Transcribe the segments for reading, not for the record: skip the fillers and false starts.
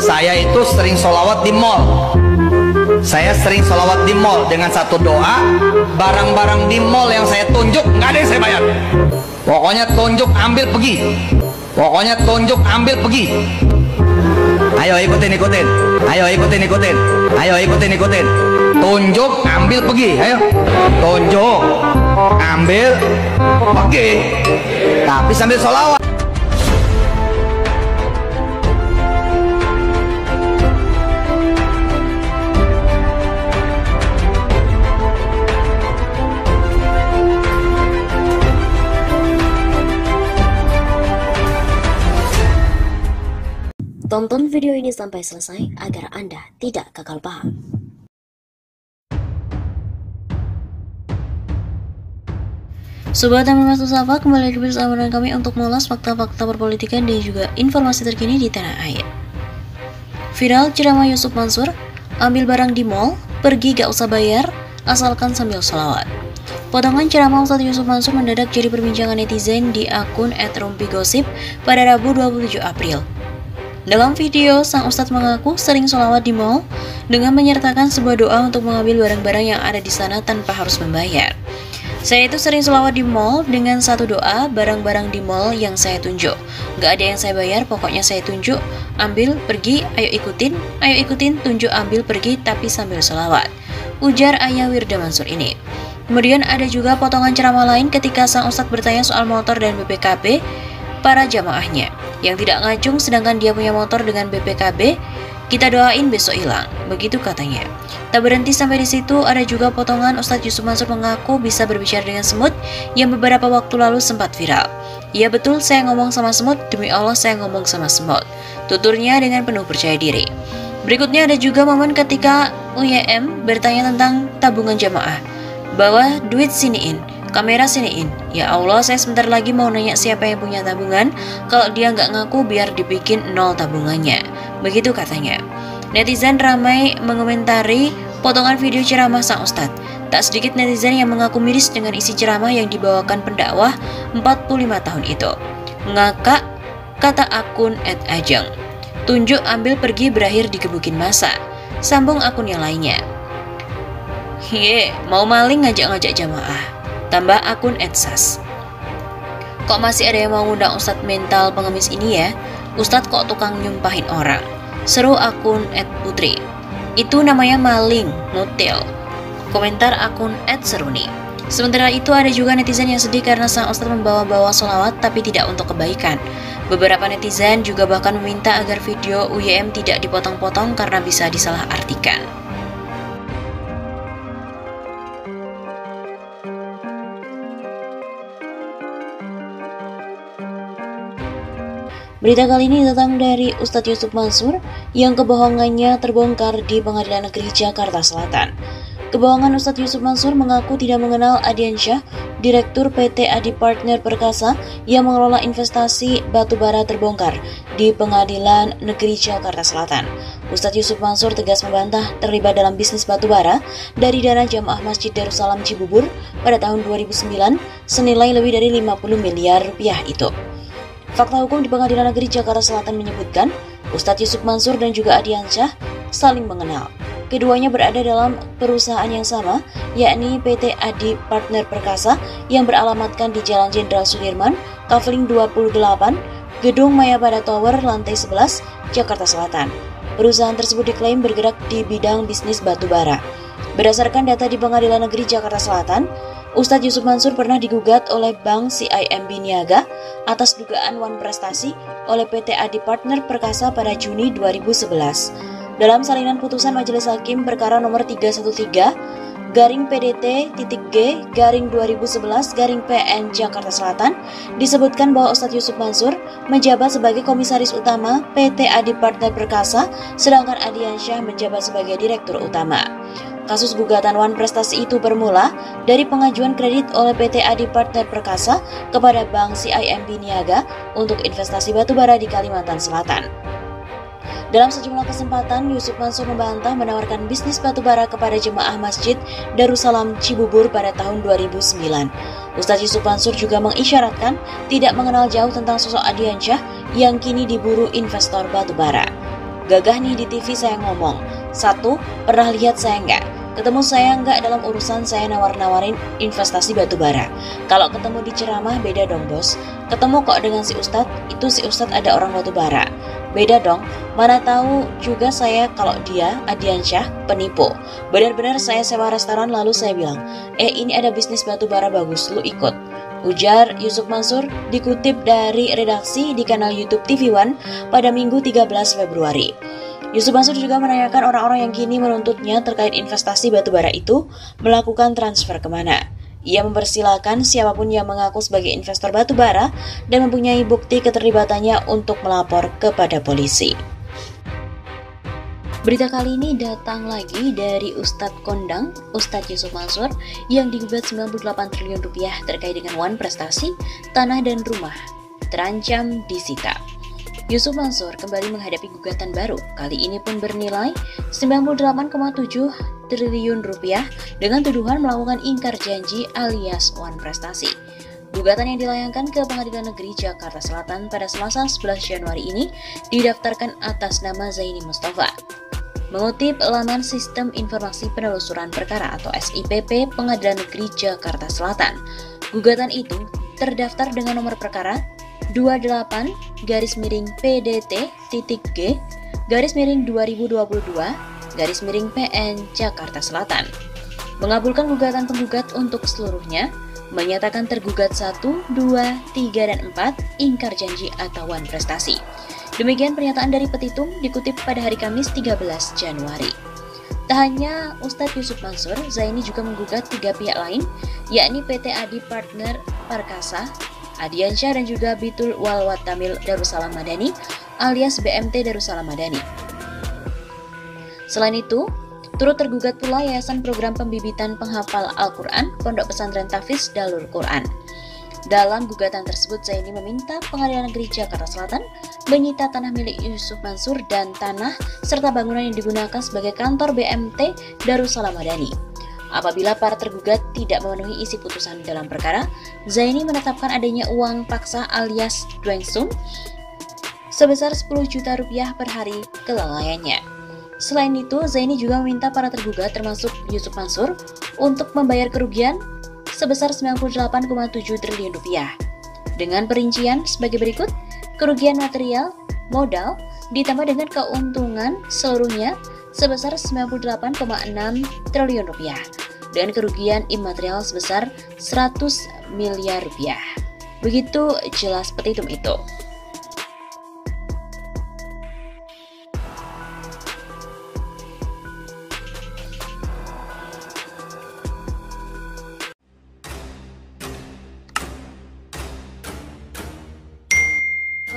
Saya itu sering sholawat di mall. Saya sering sholawat di mall dengan satu doa. Barang-barang di mall yang saya tunjuk nggak ada yang saya bayar. Pokoknya tunjuk ambil pergi. Pokoknya tunjuk ambil pergi. Ayo ikutin. Ayo ikutin. Tunjuk ambil pergi. Ayo. Tunjuk ambil pergi. Tapi sambil sholawat. Tonton video ini sampai selesai agar Anda tidak gagal paham. Sobat yang Mas Mustafa, kembali lagi bersama dengan kami untuk mengulas fakta-fakta perpolitikan dan juga informasi terkini di tanah air. Viral ceramah Yusuf Mansur, ambil barang di mall, pergi gak usah bayar, asalkan sambil sholawat. Potongan ceramah Ustadz Yusuf Mansur mendadak jadi perbincangan netizen di akun @rumpigosip pada Rabu 27 April. Dalam video, sang ustadz mengaku sering sholawat di mall dengan menyertakan sebuah doa untuk mengambil barang-barang yang ada di sana tanpa harus membayar. Saya itu sering sholawat di mall dengan satu doa, barang-barang di mall yang saya tunjuk. Gak ada yang saya bayar, pokoknya saya tunjuk, ambil, pergi, ayo ikutin, tunjuk, ambil, pergi, tapi sambil sholawat. Ujar Ayah Wirda Mansur ini. Kemudian ada juga potongan ceramah lain ketika sang ustadz bertanya soal motor dan BPKB para jamaahnya yang tidak ngacung, sedangkan dia punya motor dengan BPKB, kita doain besok hilang, begitu katanya. Tak berhenti sampai di situ, ada juga potongan Ustadz Yusuf Mansur mengaku bisa berbicara dengan semut yang beberapa waktu lalu sempat viral. Iya betul, saya ngomong sama semut, demi Allah saya ngomong sama semut, tuturnya dengan penuh percaya diri. Berikutnya ada juga momen ketika UYM bertanya tentang tabungan jamaah, bahwa duit siniin, kamera siniin. Ya Allah, saya sebentar lagi mau nanya siapa yang punya tabungan. Kalau dia nggak ngaku, biar dibikin nol tabungannya, begitu katanya. Netizen ramai mengomentari potongan video ceramah sang ustadz. Tak sedikit netizen yang mengaku miris dengan isi ceramah yang dibawakan pendakwah 45 tahun itu. Ngakak, kata akun @ajeng. Tunjuk ambil pergi berakhir digebukin masa. Sambung akun yang lainnya. Mau maling ngajak-ngajak jamaah. Tambah akun @sas. Kok masih ada yang mau ngundang ustadz mental pengemis ini ya? Ustadz kok tukang nyumpahin orang? Seru akun @putri. Itu namanya maling, nutil. Komentar akun @seruni. Sementara itu ada juga netizen yang sedih karena sang ustadz membawa-bawa sholawat tapi tidak untuk kebaikan. Beberapa netizen juga bahkan meminta agar video UYM tidak dipotong-potong karena bisa disalahartikan. Berita kali ini datang dari Ustadz Yusuf Mansur yang kebohongannya terbongkar di Pengadilan Negeri Jakarta Selatan. Kebohongan Ustadz Yusuf Mansur mengaku tidak mengenal Ardiansyah, Direktur PT Adi Partner Perkasa yang mengelola investasi batubara terbongkar di Pengadilan Negeri Jakarta Selatan. Ustadz Yusuf Mansur tegas membantah terlibat dalam bisnis batubara dari dana jamaah Masjid Darussalam Cibubur pada tahun 2009 senilai lebih dari 50 miliar rupiah itu. Fakta hukum di Pengadilan Negeri Jakarta Selatan menyebutkan Ustadz Yusuf Mansur dan juga Ardiansyah saling mengenal. Keduanya berada dalam perusahaan yang sama, yakni PT Adi Partner Perkasa yang beralamatkan di Jalan Jenderal Sudirman, Kavling 28, Gedung Mayapada Tower, lantai 11, Jakarta Selatan. Perusahaan tersebut diklaim bergerak di bidang bisnis batubara. Berdasarkan data di Pengadilan Negeri Jakarta Selatan, Ustadz Yusuf Mansur pernah digugat oleh Bank CIMB Niaga atas dugaan wan prestasi oleh PT Adi Partner Perkasa pada Juni 2011. Dalam salinan putusan Majelis Hakim perkara nomor 313-PDT-G-2011-PN Jakarta Selatan disebutkan bahwa Ustadz Yusuf Mansur menjabat sebagai komisaris utama PT Adi Partner Perkasa, sedangkan Ardiansyah menjabat sebagai direktur utama. Kasus gugatan wan prestasi itu bermula dari pengajuan kredit oleh PT Adi Partner Perkasa kepada Bank CIMB Niaga untuk investasi batubara di Kalimantan Selatan. Dalam sejumlah kesempatan, Yusuf Mansur membantah menawarkan bisnis batubara kepada jemaah Masjid Darussalam Cibubur pada tahun 2009. Ustadz Yusuf Mansur juga mengisyaratkan tidak mengenal jauh tentang sosok Ardiansyah yang kini diburu investor batubara. Gagah nih di TV saya ngomong. 1. Pernah lihat saya nggak? Ketemu saya nggak dalam urusan saya nawar-nawarin investasi batu bara. Kalau ketemu di ceramah beda dong bos. Ketemu kok dengan si Ustadz, itu si Ustadz ada orang batu bara. Beda dong, mana tahu juga saya kalau dia, Adiansyah, penipu. Benar-benar saya sewa restoran lalu saya bilang, ini ada bisnis batu bara bagus, lu ikut. Ujar Yusuf Mansur dikutip dari redaksi di kanal YouTube TV One pada Minggu 13 Februari. Yusuf Mansur juga menanyakan orang-orang yang kini menuntutnya terkait investasi batubara itu melakukan transfer kemana. Ia mempersilahkan siapapun yang mengaku sebagai investor batubara dan mempunyai bukti keterlibatannya untuk melapor kepada polisi. Berita kali ini datang lagi dari Ustadz Kondang, Ustadz Yusuf Mansur, yang digugat 98 triliun rupiah terkait dengan wan prestasi, tanah dan rumah, terancam disita. Yusuf Mansur kembali menghadapi gugatan baru, kali ini pun bernilai 98,7 triliun rupiah dengan tuduhan melakukan ingkar janji alias wan prestasi. Gugatan yang dilayangkan ke Pengadilan Negeri Jakarta Selatan pada Selasa 11 Januari ini didaftarkan atas nama Zaini Mustafa. Mengutip laman Sistem Informasi Penelusuran Perkara atau SIPP Pengadilan Negeri Jakarta Selatan, gugatan itu terdaftar dengan nomor perkara 28-PDT-G-2022-PN Jakarta Selatan. Mengabulkan gugatan penggugat untuk seluruhnya, menyatakan tergugat 1, 2, 3, dan 4 ingkar janji atau wan prestasi. Demikian pernyataan dari petitum dikutip pada hari Kamis 13 Januari. Tak hanya Ustadz Yusuf Mansur, Zaini juga menggugat 3 pihak lain, yakni PT Adi Partner Parkasa, Adiansyah dan juga Bitul Walwatamil Darussalam Madani alias BMT Darussalam Madani. Selain itu, turut tergugat pula Yayasan Program Pembibitan Penghafal Al-Quran Pondok Pesantren Tahfiz Darul Quran. Dalam gugatan tersebut, Zaini meminta Pengadilan Negeri Jakarta Selatan menyita tanah milik Yusuf Mansur dan tanah serta bangunan yang digunakan sebagai kantor BMT Darussalam Madani. Apabila para tergugat tidak memenuhi isi putusan dalam perkara, Zaini menetapkan adanya uang paksa alias duengsum sebesar 10 juta rupiah per hari kelalaiannya. Selain itu, Zaini juga meminta para tergugat termasuk Yusuf Mansur untuk membayar kerugian sebesar 98,7 triliun rupiah. Dengan perincian sebagai berikut, kerugian material, modal, ditambah dengan keuntungan seluruhnya sebesar 98,6 triliun rupiah dan kerugian imaterial sebesar 100 miliar rupiah. Begitu jelas petitum itu.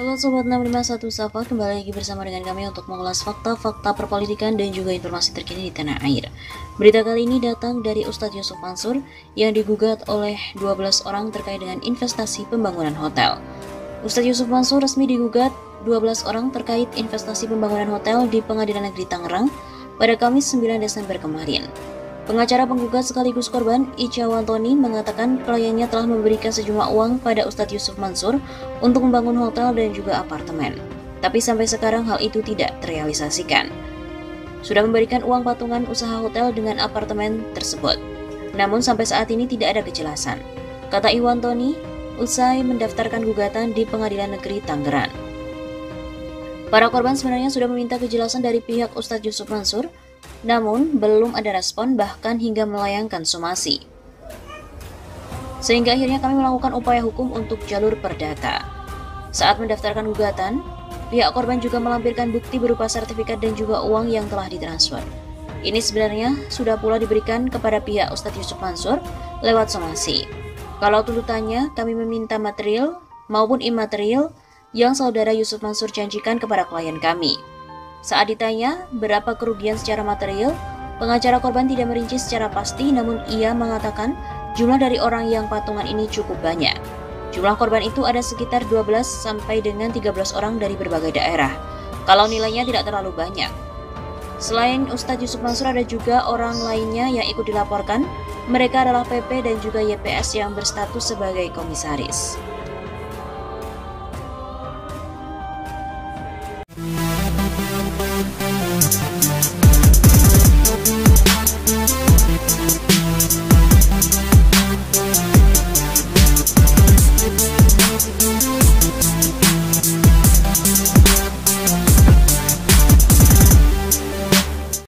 Halo Sobat 651 Safa, kembali lagi bersama dengan kami untuk mengulas fakta-fakta perpolitikan dan juga informasi terkini di tanah air. Berita kali ini datang dari Ustadz Yusuf Mansur yang digugat oleh 12 orang terkait dengan investasi pembangunan hotel. Ustadz Yusuf Mansur resmi digugat 12 orang terkait investasi pembangunan hotel di Pengadilan Negeri Tangerang pada Kamis 9 Desember kemarin. Pengacara penggugat sekaligus korban, Ica Wantoni, mengatakan kliennya telah memberikan sejumlah uang pada Ustadz Yusuf Mansur untuk membangun hotel dan juga apartemen. Tapi sampai sekarang hal itu tidak terrealisasikan. Sudah memberikan uang patungan usaha hotel dengan apartemen tersebut. Namun sampai saat ini tidak ada kejelasan, kata Iwantoni usai mendaftarkan gugatan di Pengadilan Negeri Tangerang. Para korban sebenarnya sudah meminta kejelasan dari pihak Ustadz Yusuf Mansur, namun belum ada respon bahkan hingga melayangkan somasi. Sehingga akhirnya kami melakukan upaya hukum untuk jalur perdata. Saat mendaftarkan gugatan, pihak korban juga melampirkan bukti berupa sertifikat dan juga uang yang telah ditransfer. Ini sebenarnya sudah pula diberikan kepada pihak Ustadz Yusuf Mansur lewat somasi. Kalau tuntutannya, kami meminta material maupun imaterial yang saudara Yusuf Mansur janjikan kepada klien kami. Saat ditanya berapa kerugian secara material, pengacara korban tidak merinci secara pasti, namun ia mengatakan jumlah dari orang yang patungan ini cukup banyak. Jumlah korban itu ada sekitar 12 sampai dengan 13 orang dari berbagai daerah, kalau nilainya tidak terlalu banyak. Selain Ustadz Yusuf Mansur, ada juga orang lainnya yang ikut dilaporkan. Mereka adalah PP dan juga YPS yang berstatus sebagai komisaris.